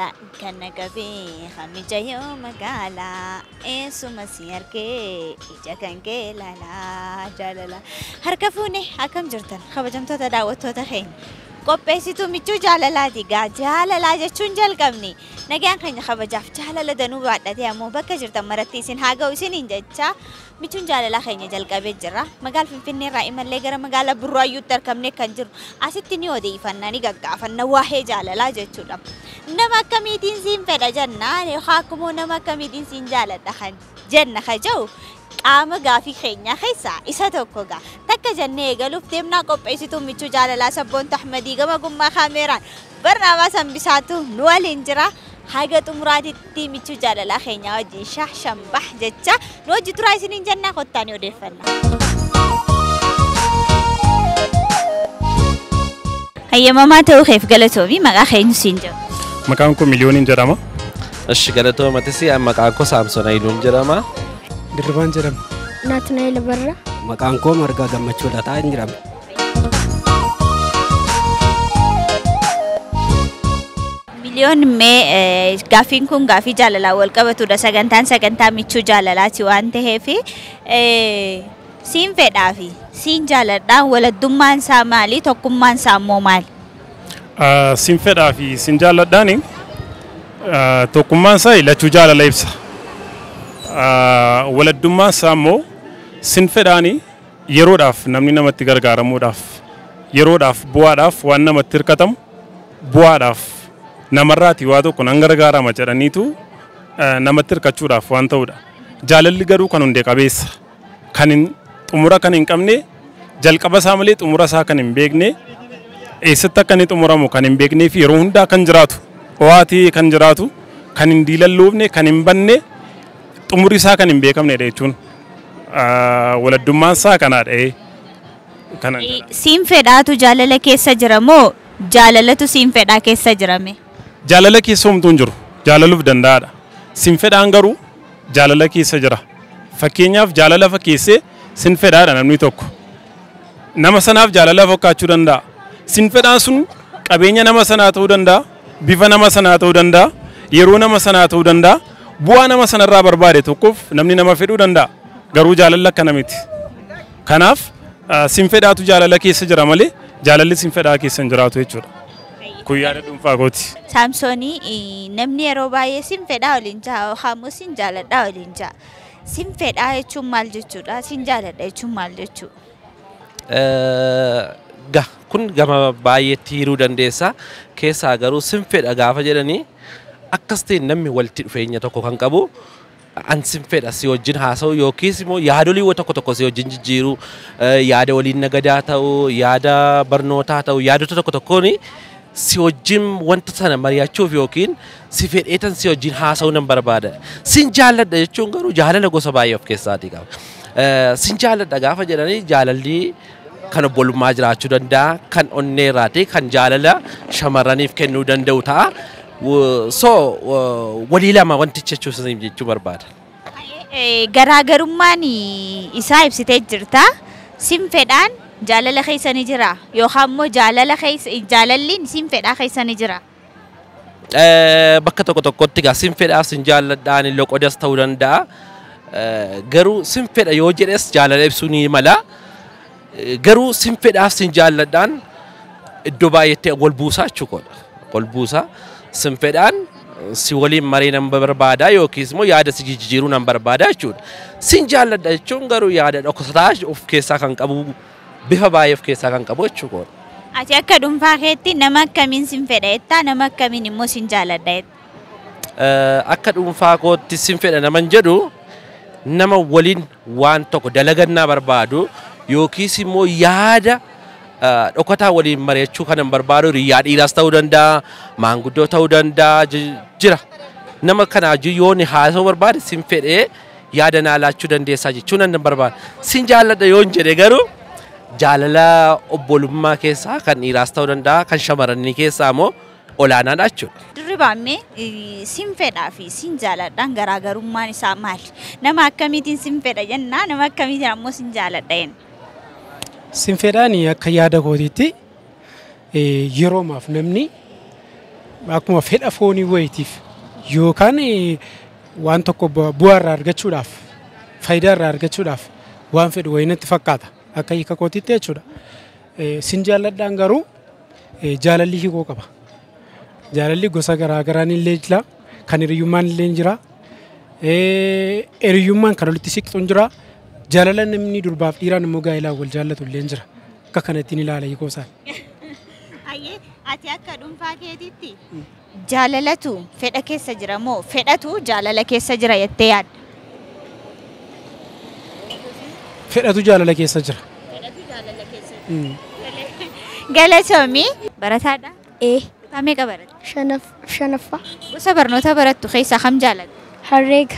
jaalala kan nagabe khamicha yoo magala eessuma si argee ija kan kee lala jaalala harka fuune akkam jirtan kabajamtoota daawwattoota keenya qopheessituu michuu jaalalaati gaa jaalalaa jechuun jalqabni nagaan keenya kabajaaf jaalala danuu baadhatee ammoo bakka jirtan maratti isin haa ga'u isiniin jecha michuun jaalalaa keenya jalqabee jira magaala Finfinnee irraa imallee gara magaalaa Burraayyuutti argamnee kan jiru asitti ni odeeffannaa ni gaggaafanna waa'ee jaalalaa jechuudha nama akkamiitiin siin fedha jennaan yookaan akkuma nama akkamiitiin siin jaaladha kan jenna kaja'u qaama gaafii keenya keessaa isa tokko gaa takka jennee eegaluuf deemnaa qopheessituu michuu jaalalaa sabboontu Ahmadii gama gummaa kaameeraan barnaamaa sanbisaatu nu waliin jira haga xumuraatitti michuu jaalalaa keenya wajjin shambah jecha nu wajji turaa isiniin jennaa kottaa ni odeeffanna. Hayyamamaa ta'uu keef galatoomi maqaa keenya siin jedhu. Maqaan koo Miliyooniin jedhama. Eshi galatoomatis maqaan koo Saamsoon Hayiluun jedhama. Dirribaan jedhama. Naatnaayil Barra. Maqaan koo Margaa Gammachuudha ta'an jedhama. Miliyoon mee gaafiin kun gaafii jaalalaa wal qabatudha sagantaa michuu jaalalaati waan ta'eef siin fedhaa fi siin jaaladhaan waladdummaan isaa maali tokkummaan isaa immoo maali? Siin fedhaa fi siin jaaladhaan tokkummaan isaa lachuu jaalala ibsa. Waladdummaan isaa immoo siin fedhaan yeroodhaaf namni namatti gargaaramuudhaaf yeroodhaaf bu'aadhaaf waan namatti hirkatamu bu'aadhaaf namarraati waa tokko nan gargaarama jedhaniitu namatti hirkachuudhaaf waan ta'udha. Jaalalli garuu kan hundee qabeessa kan xumura kan hin qabne jalqaba isaa malee xumura isaa kan hin beekne eessatti akka inni xumuramu kan hin beeknee fi yeroo hundaa kan jiraatu ho'aatii kan jiraatu kan hin diilalloofne kan hin banne xumuri isaa kan hin beekamnedha jechuun waladdummaan isaa kanaadha. Siin fedhaatu jaalala keessa jira moo jaalalatu siin fedhaa keessa jirame? Jaalala keessa homtuu hin jiru jaalaluuf danda'aadha. Siin fedhaan garuu jaalala keessa jira. Fakkeenyaaf jaalala fakkeessee siin fedhaadha namni tokko. Nama sanaaf jaalala fakkaachuu danda'a. Siin fedhaan sun qabeenya nama sanaa ta'uu danda'a, bifa nama sanaa ta'uu danda'a, yeroo nama sanaa ta'uu danda'a, bu'aa nama sanarraa barbaade tokkoof namni nama fedhuu danda'a. Garuu jaalala akkana miti. Kanaaf siin fedhaatu jaalala keessa jira malee jaalalli siin fedhaa keessa hin jiraatu jechuudha. Kun yaada dhuunfaa kooti. Saamsoonii namni yeroo baay'ee siin fedhaa waliin jaha yookaan immoo siin jaaladhaa waliin jaha. Siin fedhaa jechuun maal jechuudha? Siin jaaladha jechuun maal jechuudha? Kun gama baay'eetti hiruu dandeessa. Keessaa garuu siin fedha gaafa jedhanii akkas ta'e namni walitti dhufeenya tokko kan qabu an siin fedha si wajjin haasa'u yookiis immoo yaadolii tokko tokko si wajjin jijjiiru yaada waliin nagadaa ta'u yaada barnootaa ta'u yaadota tokko tokkoon si wajjin wanta sana mari'achuuf yookiin si fedheetan si wajjin haasa'uu nan barbaada. Siin jaaladha jechuun garuu jaalala gosa baay'ee of keessaatii qaba. Siin jaaladha gaafa jedhanii jaalalli kan obbolummaa jiraachuu danda'a, kan onnee irraati, kan jaalala shamarraniif kennuu danda'u ta'a. So walii lama wanticha jechuu barbaada. Garaagarummaan isaa ibsitee jirta. Siin fedhaan jaalala keessa ni jira yookaan immoo jaalalliin siin fedhaa keessa ni jira. Bakka tokko tokkotti gaa siin fedhaaf siin jaaladhaan loqodas ta'uu danda'a. Garuu siin fedha yoo jedhes jaalala ibsuu ni mala. Garuu siin fedhaaf siin jaaladhaan iddoo baay'eetti wal buusaa jechuudha. Wal buusaa. Siin fedhaan si waliin marii nan barbaada yookiis immoo yaada si jijjiiruu nan barbaada jechuudha. Siin jaaladha jechuun garuu yaada dhoksataa of keessaa kan qabu bifa baay'ee of keessaa kan qabu jechuudha. Ati akka dhuunfaa keetti nama akkamiin siin fedha jettaa nama akkamiin immoo siin jaaladha jetta? Akka dhuunfaa kootti siin fedha naman jedhu nama waliin waan tokko dalagannaa barbaadu yookiis immoo yaada dhokataa waliin mari'achuu kanan barbaadu hiriyaa dhiiraas ta'uu danda'a, maanguddoo ta'uu danda'a jira. Nama kanaa yoo ni haasa'uu barbaade siin fedhee yaada naa laachuu dandeessaa jechuun nan barbaada. Siin jaaladha yoo hin jedhe garuu jaalala obbolummaa keessaa kan dhiiraas ta'uu danda'a, kan shamarranii keessaa immoo olaanaadha jechuudha. Dirribaamee siin fedhaa fi siin jaaladhaan garaagarummaan isaa maali? Nama akkamiitiin siin fedha jennaa nama akkamiitiin ammoo siin jaaladha jenna? Siin fedhaan akka yaada kootiitti yeroomaaf namni akkuma fedha foonii wayitiif yookaan waan tokko bu'aa irraa argachuudhaaf faayidaa irraa argachuudhaaf waan fedhu wayinatti fakkaata akka hiika kootiitti jechuudha. Sin jaalladhaan garuu jaalalli hiikoo qaba. Jaalalli gosa garaa garaan illee jira, kan hiriyyummaan illee jira, hiriyyummaan kan walitti siqxuun jira, jaalala namni durbaaf dhiiraan immoo gaa'elaan wal jaallatu illee jira. Akka kanattiin ilaala hiikoo isaa. Ayyee ati akka dhuunfaa keetiitti jaalalatu fedha keessa jira moo fedhatu jaalala keessa jira jettee yaadda? Fedhatu jaalala keessa jira. Fedhatu jaalala keessa jira. Galatoomii barataadha? Meeqa qabata? Shanaffaa. Gosa barnoota barattu keessaa kam jaalatta? Herreega.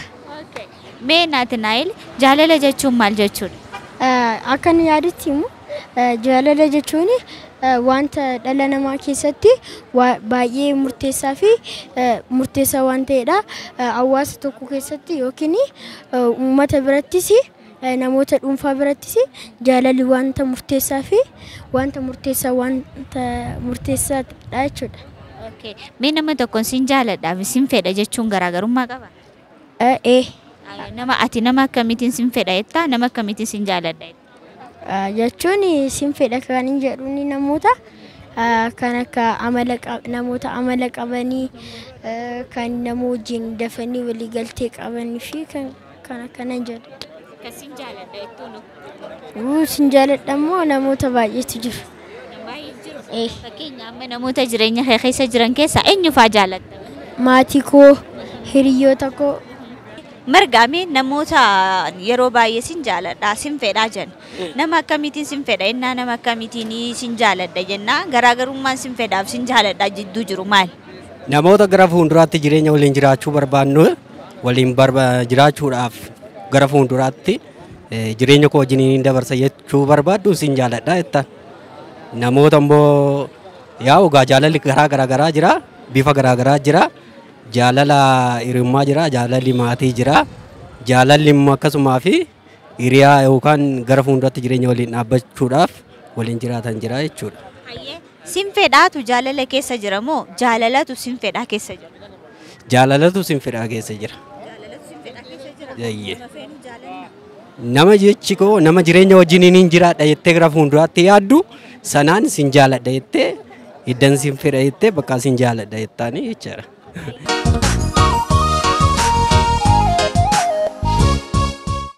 Mee Naatinaayil jaalala jechuun maal jechuudha? Akka inni yaadutti immoo jaalala jechuun wanta dhala namaa keessatti baay'ee murteessaa fi murteessaa waan ta'edha. Hawaasa tokko keessatti yookiin uummata birattis namoota dhuunfaa birattis jaalalli wanta murteessaa fi wanta murteessaadha jechuudha. Mee nama tokkoon sin jaaladhaaf sin fedha jechuun garaagarummaa qaba? Ati nama akkamiitiin sin fedha jettaa? Nama akkamiitiin sin jaaladha jettaa? Jechuun sin fedha kan hin jedhuun namoota kan akka namoota amala qabanii kan nama wajjin dafanii walii galtee qabanii fi kan akkana jedhu. Kan sin jaaladha jettuun? Sin jaaladha immoo namoota baay'eetu jiru. Fakkeenya amma namoota jireenya kee keessa jiran keessaa eenyu fa'aa jaalatta? Maatii koo, hiriyoota koo. Margaamee namoota yeroo baay'ee sin jaaladha sin fedhaa jenna. Nama akkamiitiin sin fedha jennaa nama akkamiitiin sin jaaladha jennaa garaagarummaan sin fedhaaf sin jaaladha jidduu jiru maal? Namoota gara fuulduraatti jireenya waliin jiraachuu barbaannu waliin jiraachuudhaaf gara fuulduraatti jireenya koo wajjin dabarsa jechuu barbaaddu sin jaaladha jettaan. Namoota immoo ugaa jaalalli garaa jira, bifa garaa jira. Jaalala hiriyummaa jira, jaalalli maatii jira, jaalalli immoo akkasumaa fi hiriyaa yookaan gara fuulduraatti jireenya waliin dhaabbachuudhaaf waliin jiraatan jira jechuudha. Sin fedhaatu jaalala keessa jira moo jaalalatu sin fedhaa keessa jira? Jaalalatu sin fedhaa keessa jira. Nama jechi koo nama jireenya wajjin hin jiraadha jettee gara fuulduraatti yaaddu sanaan sin jaaladha jettee hiddan sin fedha jettee bakka sin jaaladha jettaanii jechaadha.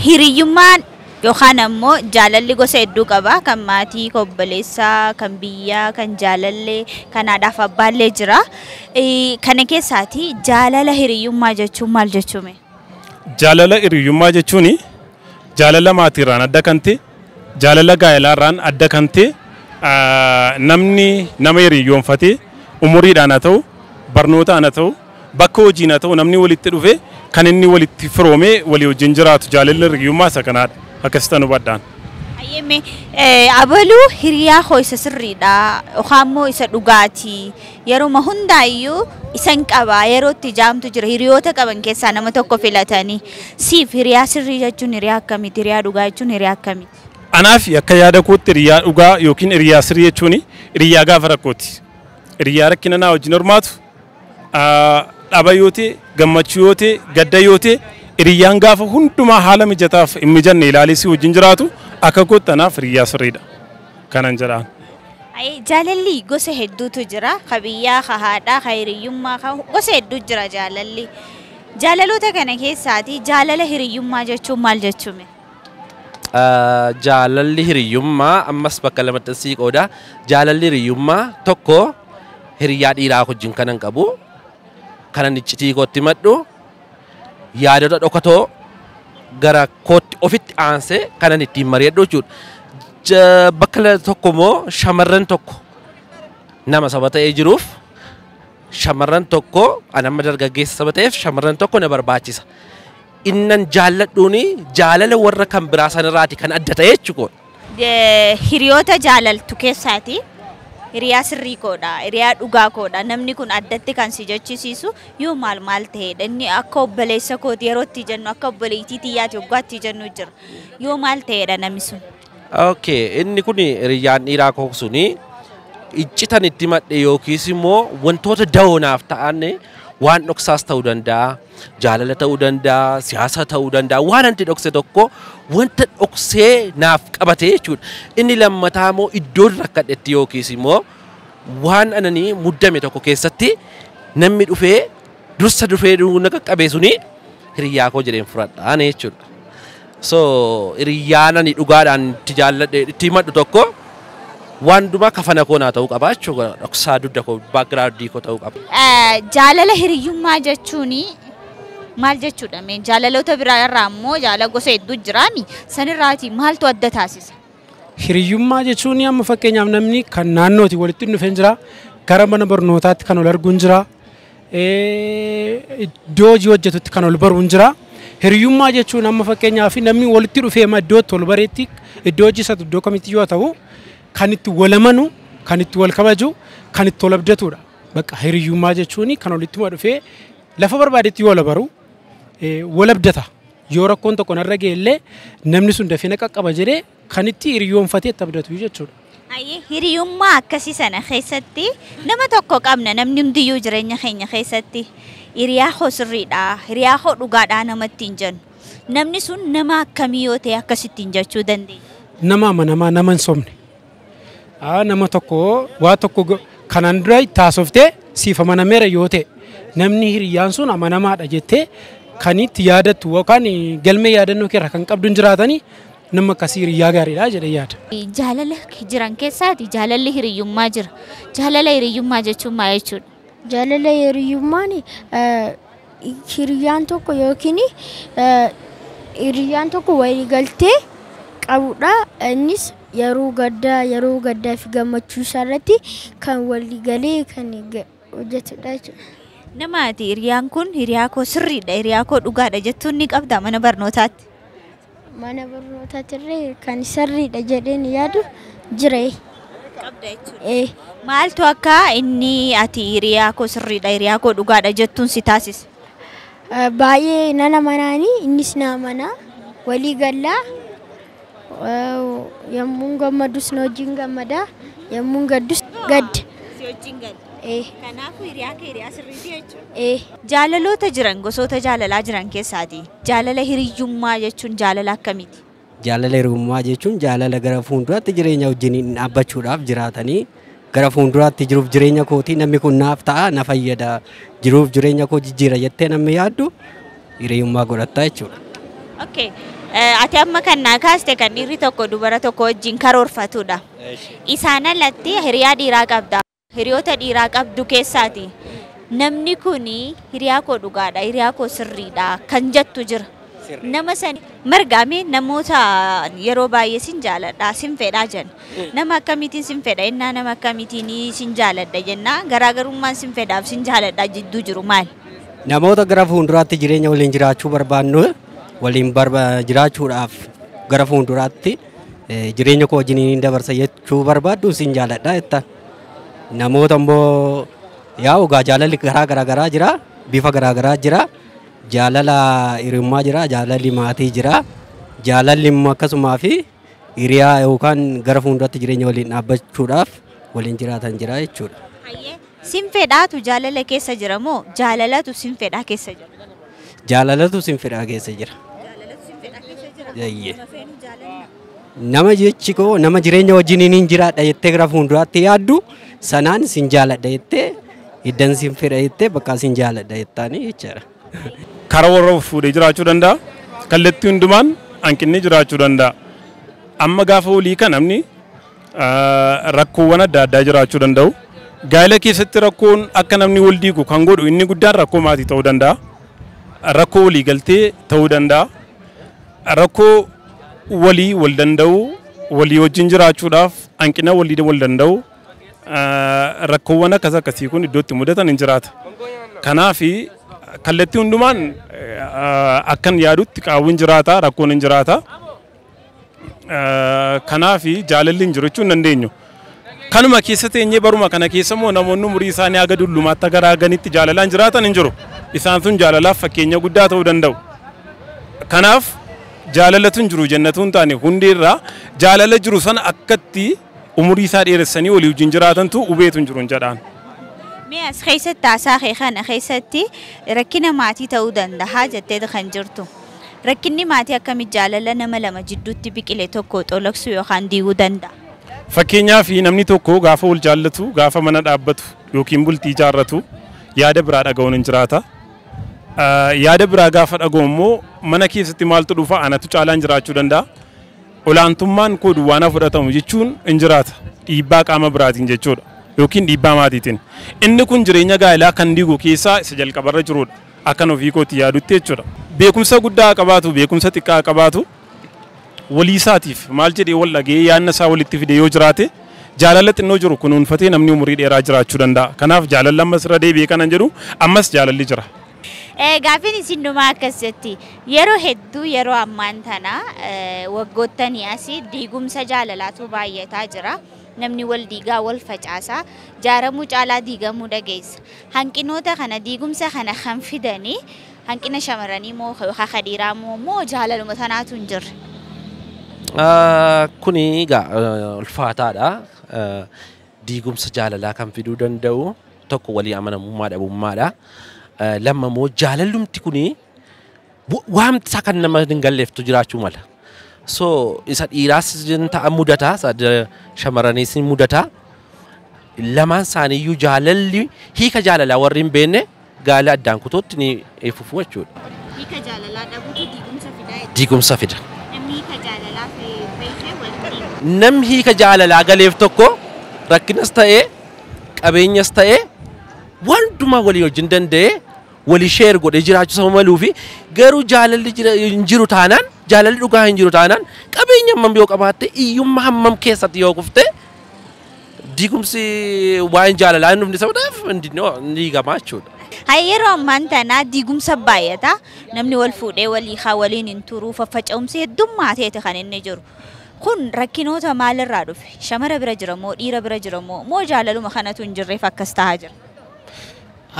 Hiriyyummaan yookaan ammoo jaalalli gosa hedduu qaba. Kan maatii, kan obboleessaa, kan biyyaa, kan jaalallee, kan haadhaaf abbaallee jira. Kana keessaati jaalala hiriyyummaa jechuun maal jechuume? Jaalala hiriyyummaa jechuun jaalala maatiirraan adda kan ta'e, jaalala gaa'elaarraan adda kan ta'e, namni nama hiriyyoonfatee umuriidhaan haa ta'u, barnootaan haa ta'u, bakka hojiin haa ta'u namni walitti dhufe kan inni walitti firoomee walii wajjin jiraatu jaalalli hiriyyummaa isa kanaadha. Akkasitti hubadhaan. Abaluu hiriyaa koo isa sirriidha yookaan immoo isa dhugaatii yeroo hundaayyuu isan qaba yeroo itti jaamtu jira hiriyoota qaban keessaa nama tokko filatanii siif hiriyaa sirrii jechuun hiriyaa akkamiiti hiriyaa dhugaa jechuun hiriyaa akkamiiti? Anaaf akka yaada kootti hiriyaa dhugaa yookiin hiriyaa sirrii jechuun hiriyaa gaafa rakkooti. Hiriyaa rakkina naa wajjin hormaatu dhaba yoo ta'e gammachuu yoo ta'e gadda yoo ta'e hiriyaan gaafa hundumaa haala mijataaf hin mijanne ilaalisi wajjin jiraatu akka goottanaaf hiriyaa sirriidha. Kanan jedhaan. Jaalalli gosa hedduutu jira. Ka biyyaa, ka haadhaa, ka hiriyyummaa gosa hedduu jira jaalalli. Jaalaloota kana keessaati jaalala hiriyyummaa jechuun maal jechuume? Jaalalli hiriyyummaa ammas bakka lamatti siiqoodha. Jaalalli hiriyyummaa tokko hiriyaa dhiiraa wajjin kanan qabu. Kanan iccitii kootti maddu yaadota dhokatoo gara kootti ofitti aansee kanan ittiin mari'adhu jechuudha. Bakka tokko immoo shamarran tokko nama saba ta'ee jiruuf shamarran tokko anamma dargaggeessa saba ta'eef shamarran tokko na barbaachisa. Innan jaalladhuuni jaalala warra kan biraa sanarraati kan adda ta'e jechuudha. Hiriyoota jaalaltu keessaati. Hiriyaa sirrii koodha, hiriyaa dhugaa koodha. Namni kun addatti kan si jechisiisu yoo maal ta'edha. Inni akka obboleessa kooti yeroo itti jennu akka obboleettii xiyyaati waggaatti jennu jira. Yoo maal ta'edha namni sun? Okay, inni kun hiriyaan dhiiraa koo suni iccitan itti madhe yookiis immoo wantoota da'oonaaf ta'an waan dhoksaas ta'uu danda'a, jaalala ta'uu danda'a, siyaasa ta'uu danda'a, waan anti dhokse tokko wanta dhoksee naaf qabate jechuudha. Inni lammataa immoo iddoo rakkadhetti yookiis immoo waan ananii muddame tokko keessatti namni dhufee dursa dhufee na qaqqabee suni hiriyyaa koo jedheen fudhadhaan jechuudha. So hiriyyaan ani dhugaadhaan itti jaalladhe itti maddu tokko waan dumaa kafana koo naa ta'uu qaba jechuudha. Dhoksaa dugda koo baagiraawundii koo ta'uu qaba. Jaalala hiriyyummaa jechuun maal jechuudha? Jaalaloota biraa irraa immoo jaalala gosa hedduu jiraami. Sanirraati maaltu adda taasisa? Hiriyyummaa jechuun amma fakkeenyaaf namni kan naannooti walitti dhufee jira. Gara mana barnootaatti kan ol arguun jira. Iddoo hojii hojjetutti kan ol baruun jira. Hiriyyummaa jechuun amma fakkeenyaaf namni walitti dhufee iddootti ol bareetti iddoo hojii isaatti iddoo kamitti yoo ta'u kan itti wal amanu, kan itti wal kabaju, kan itti wal abdatudha. Bakka hiriyyummaa jechuun kan walitti dhufee lafa barbaadetti yoo wal baru wal abdata. Yoo rakkoon tokko narra ga'ellee namni sun dafee na qaqqaba jedhee kan itti hiriyyoonfatee itti abdatu jechuudha. Hiriyummaa akkasii sana keessatti nama tokko qabna namni hundiyyuu jireenya keenya keessatti hiriyaa koo sirriidha, hiriyaa koo dhugaadhaa namatti hin jennu. Namni sun nama akkamii yoo ta'e akkasittiin jechuu dandeenya? Nama amanamaa nama hin sobne. Nama tokko waa tokko kanaan dura itti haasoftee siif amanameera yoo ta'e namni hiriyaan sun amanamaadha jettee kan itti yaadattu yookaan galmee yaadannoo keerra kan qabdu hin jiraatanii nama akkasii hiriyaa gaariidha jedhee yaada. Jaalala jiran keessaati jaalalli hiriyyummaa jira. Jaalala hiriyyummaa jechuun maal jechuudha? Jaalala hiriyyummaan hiriyaan tokko yookiin hiriyaan tokko walii galtee qabudha. Innis yeroo gaddaa fi gammachuu isaarratti kan walii galee kan hojjetudha jechuudha. Namaati hiriyaan kun hiriyaa koo sirriidha, hiriyaa koo dhugaadha jettuun ni qabda mana barnootaatti? Mana barnootaatirree kan sirriidha jedheen yaadu jira. Qabda jechuudha. Maaltu akka inni ati hiriyaa koo sirriidha, hiriyaa koo dhugaadha jettuun si taasise? Baay'ee nana manaanii innis na manaa walii gallaa yommuu gammadus na wajjin gammadaa yommuu gaddus gadda. Si wajjin gadda? Kanaafuu hiriyaa kee hiriyaa sirriitii jechuudha? Jaalaloota jiran gosoota jaalalaa jiran keessaati jaalala hiriyyummaa jechuun jaalala akkamiiti? Jaalala hiriyyummaa jechuun jaalala gara fuulduraatti jireenya wajjin dhaabbachuudhaaf jiraatanii gara fuulduraatti jiruuf jireenya kootii namni kun naaf ta'a na fayyada jiruuf jireenya koo jijjiira jettee namni yaaddu hiriyyummaa godhatta jechuudha. Okay. Ati amma kan naa kaaste kan dhiirri tokko dubara tokko wajjin karoorfatudha. Isaan alatti hiriyaa dhiiraa qabda. Hiriyoota dhiiraa qabdu keessaati namni kun hiriyaa koo dhugaadha, hiriyaa koo sirriidha kan jettu jira. Nama san margaame namoota yeroo baay'ee sin jaaladha, sin fedhaa jenna. Nama akkamiitiin sin fedha jennaa, nama akkamiitiin sin jaaladha jennaa, garaagarummaan sin fedhaaf sin jaaladha jidduu jiru maal? Namoota gara fuulduraatti jireenya waliin jiraachuu barbaannu waliin jiraachuudhaaf gara fuulduraatti jireenya koo wajjin dabarsa jechuu barbaaddu sin jaaladha jetta. Namoota immoo yaa jaalalli garaa jira, bifa garaa jira. Jaalala hiriyummaa jira, jaalalli maatii jira. Jaalalli immoo akkasumaa fi hiriyaa yookaan gara fuulduraatti jireenya waliin dhaabbachuudhaaf waliin jiraatan jira jechuudha. Sin fedhaatu jaalala keessa jira moo jaalalatu sin fedhaa keessa jira? Jaalalatu sin fedhaa keessa jira. Nama jechi koo nama jireenya wajjin hin jiraadha jettee gara fuulduraatti yaaddu sanaan sin jaaladha jettee hiddan sin fedha jettee bakka sin jaaladha jettaanii jechaadha. Karaa warra fuudhee jiraachuu danda'a. Kallattii hundumaan hanqinni jiraachuu danda'a. Amma gaafa walii kan namni rakkoowwan adda addaa jiraachuu danda'u. Gaa'ela keessatti rakkoon akka namni wal diigu kan godhu inni guddaan rakkoo maatii ta'uu danda'a. Rakkoo walii galtee ta'uu danda'a. Rakkoo walii wal danda'u, walii wajjin jiraachuudhaaf hanqina walii wal danda'u. Rakkoowwan akkasii kun iddootti mudatan hin jiraata. Kanaaf kallattii hundumaan akkan yaadutti qaawwiin jiraata, rakkoon hin jiraata. Kanaaf jaalalli hin jiru jechuun dandeenyu. Kanuma keessa teenyee baruma kana keessa immoo namoonni umurii isaanii haga dullumaatti gara ganitti jaalalaan jiraatan hin jiru. Isaan sun jaalalaaf fakkeenya guddaa ta'uu danda'u. Kanaaf jaalalatu hin jiru jennatu hin taane hundeerraa jaalala jiru sana akkatti umurii isaa dheeressanii walii wajjin jiraatantu ubeetu hin jiru jedhaan. Mee as keessatti taasaa kee kana keessatti rakkina maatii ta'uu danda'a jettee kan jirtu. Rakkinni maatii akkamitti jaalala nama lama jidduutti biqile tokko xoloksuu yookaan diiguu danda'a? Fakkeenyaaf namni tokko gaafa wal jaallatu, gaafa mana dhaabbatu yookiin bultii ijaarratu yaada biraa dhaga'uun hin jiraata. Yaada biraa gaafa dhaga'u immoo mana keessatti maaltu dhufa anatu caalaan jiraachuu danda'a. Olaantummaan koo duwwaana fudhatamu jechuun hin jiraata. Dhiibbaa qaama biraatiin jechuudha. Yookiin dhiibbaa maatiitiin. Inni kun jireenya gaa'elaa kan diigu keessaa isa jalqabarra jirudha. Akkan ofii kootti yaadutti jechuudha. Beekumsa guddaa qabaatu, beekumsa xiqqaa qabaatu walii isaatiif maal jedhee wal dhagee yaadna isaa walitti fide yoo jiraate jaalala xinnoo jiru kunuunfatee namni umurii dheeraa jiraachuu danda'a. Kanaaf jaalalli ammas irra deebi'ee kanan jedhu ammas jaalalli jira. Gaaffiin isin dhumaa akkasitti yeroo hedduu yeroo ammaan tana waggoottan asii diigumsa jaalalaatu baay'ataa jira. Namni wal diigaa wal facaasaa jaaramuu caalaa diigamuu dhageessa. Hanqinoota kana diigumsa kana kan fidanii hanqina shamarranii moo dhiiraa moo jaalaluma sanaatu hin jirre? Kuni egaa ulfaataadha. Diigumsa jaalalaa kan fiduu danda'u tokko walii amanamummaa dhabummaadha. Lama moo jaalallumti kuni waamti isaa kan nama hin galleeftu jiraachuu mala. So isa dhiiraas ta'a mudata, shamarraniis mudata. Lamaan isaaniiyyuu jaalalli hiika jaalalaa warri hin beekne gaala addaan kutuutti ni fufu jechuudha. Hiika jaalalaa dhabuutu diigumsa fida. Diigumsa fida. Namni hiika jaalalaa beekee waliin. Namni hiika jaalalaa galeef tokko rakkinas ta'ee qabeenyas ta'ee wantumaa walii wajjin danda'ee walii sheer godhee jiraachuu sama maluu fi garuu jaalalli hin jiru taanaan jaalalli dhugaa hin jiru taanaan qabeenya hammam yoo qabaatte iyyummaa hammam keessatti yoo kufte diigumsi waan jaalalaa hin dhufne sabaaf hin diigamaa jechuudha. Yeroo ammaan tana diigumsa baay'ata. Namni wal fuudhee walii haa waliin hin turu faffaca'umsi heddummaatee kan inni jiru. Kun rakkinoota maalirraa dhufe? Shamara bira jira moo dhiira bira jira moo jaalaluma kanatu hin jirreef akkas ta'aa jira?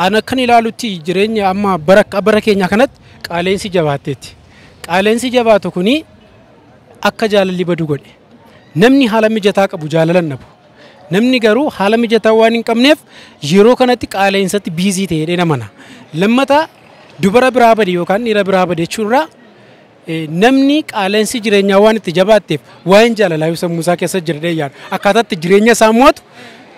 Ana kan ilaalutti jireenya amma bara keenya kanatti qaaleensi jabaatteetti. Qaaleensi jabaatu kuni akka jaalalli badu godhe. Namni haala mijataa qabu jaalalan nabu. Namni garuu haala mijataa waan hin qabneef yeroo kanatti qaaleensatti biizii ta'ee namana. Lammataa dubara biraa bade yookaan dhiira biraa bade jechuudha. Namni qaaleensi jireenyaa waan itti jabaatteef waan jaalalaa yoo sammuu isaa keessa jirdee yaadu. Akkaataatti jireenya isaa mo'atu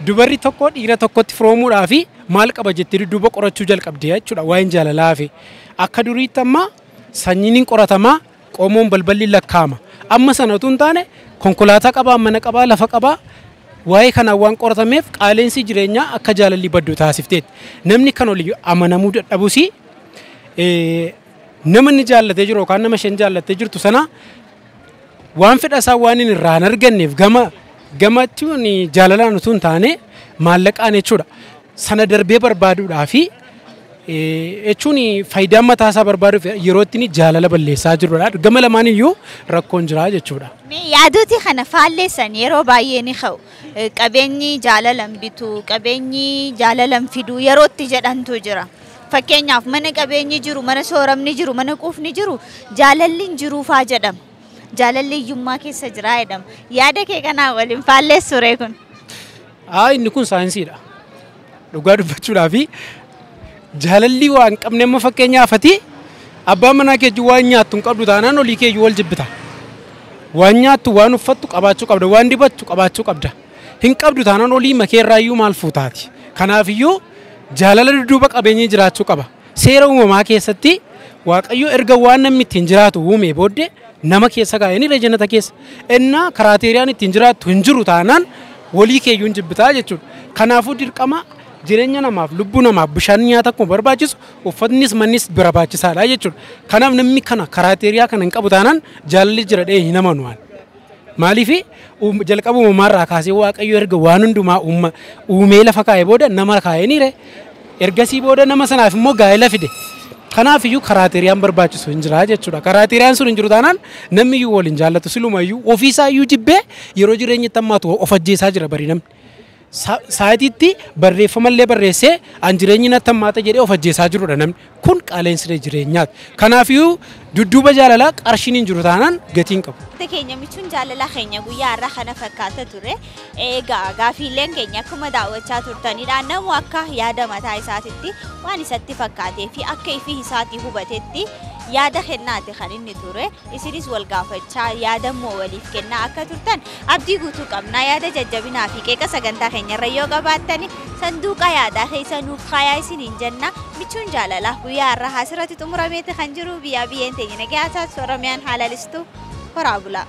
dubarri tokko dhiira tokkotti firoomuudhaa fi maal qaba jettee duuba qorachuu jalqabdee jechuudha waan jaalalaa fi akka duriitti amma sanyiin qoratamaa qomoon balballi lakkaama. Amma sanatu hin taane konkolaataa qabaa, mana qabaa, lafa qabaa. Waa'ee kana waan qoratameef qaaleensi jireenyaa akka jaalalli baddu taasifteetti. Namni kan olii amanamuu dadhabusi nama inni jaallatee jiru yookaan nama isheen jaallatee jirtu sana waan fedha isaa waan inni irraa hin arganneef gamatti jaalalaan utuu hin taane maallaqaan jechuudha. Sana darbee barbaaduudhaa fi jechuun faayidaa mataa isaa barbaaduuf yeroo ittiin jaalala balleessaa jirudha. Gama lamaan iyyuu rakkoon jira jechuudha. Yaaduuti kana faalleessan yeroo baay'ee ni ka'u. Qabeenyi jaalalan bitu, qabeenyi jaalalan fidu yerootti jedhantu jira. Fakkeenyaaf mana qabeenyi jiru, mana sooramni jiru, mana quufni jiru, jaalalli hin jiruufaa jedhama. Jaalalli hiyyummaa keessa jira jedhama. Yaada kee kanaa waliin faalleessu ree kun? Inni kun saayinsiidha. Dhugaa dubbachuudhaa fi jaalalli waan qabne amma fakkeenyaaf ati abbaan manaa keeju waan nyaattu hin qabdu taanaan olii keeju wal jibbita. Waan nyaattu waan uffattu qabaachuu qabda, waan dibattu qabaachuu qabda. Hin qabdu taanaan olii makeerraayyuu maal fuutaati. Kanaafiyyuu jaalala dudduuba qabeenyi jiraachuu qaba. Seera uumamaa keessatti Waaqayyo erga waan namni ittiin jiraatu uumee booddee nama keessa kaa'ee ni jannata keessa. Innaa karaateeriyaan ittiin jiraattu hin jiru taanaan walii keeyyuu hin jibbitaa jechuudha. Kanaafuu dirqama jireenya namaaf lubbuu namaaf bishaan nyaata akkuma barbaachisu uffatnis mannis barbaachisaadha jechuudha. Kanaaf namni kana karaateeriyaa kana hin qabu taanaan jaalalli jira dhee hin amanu waan. Maaliif jalqaba uumamarraa kaasee Waaqayyo erga waan hundumaa uumee lafa kaa'ee booda nama kaa'ee ni ree. Ergasii booda nama sanaaf immoo gaa'ela fide. Kanaafiyyuu karaateeriyaan barbaachisu hin jira jechuudha. Karaateeriyaan sun hin jiru taanaan namni iyyuu waliin jaallatu silumayyuu ofiisaa iyyuu jibbee yeroo jireenyi tammaatu of ajjeesaa jira bari namni. sa'aatiitti barreeffamallee barreessee an jireenyi natti hammaata jedhee of ajjeesaa jirudha namni kun qaala'insa jireenyaati. Kanaafiyyuu dudduuba jaalalaa qarshiin hin jiru taanaan gatiin qabu. Keenya michuun jaalala keenya guyyaa irraa kana fakkaata ture. Egaa gaafiileen keenya akkuma daawwachaa turtanidha. Namu akka yaada mataa isaatitti waan isatti fakkaatee fi akka ifi isaatii hubatetti yaada kennaati kan inni ture. Isinis wal gaafachaa yaada immoo waliif kennaa akka turtan abdii guutuu qabna. Yaada jajjabinaa fi qeeqa sagantaa keenyarra yoo qabaattani sanduuqa yaadaa keessa nuuf kaayaa isiniin jenna. Michuun jaalala guyyaa irraa asirratti xumurameeti kan jiru biyyaa biyyeen teenya nagaasaa Oromiyaan haala listu horaa bulaa.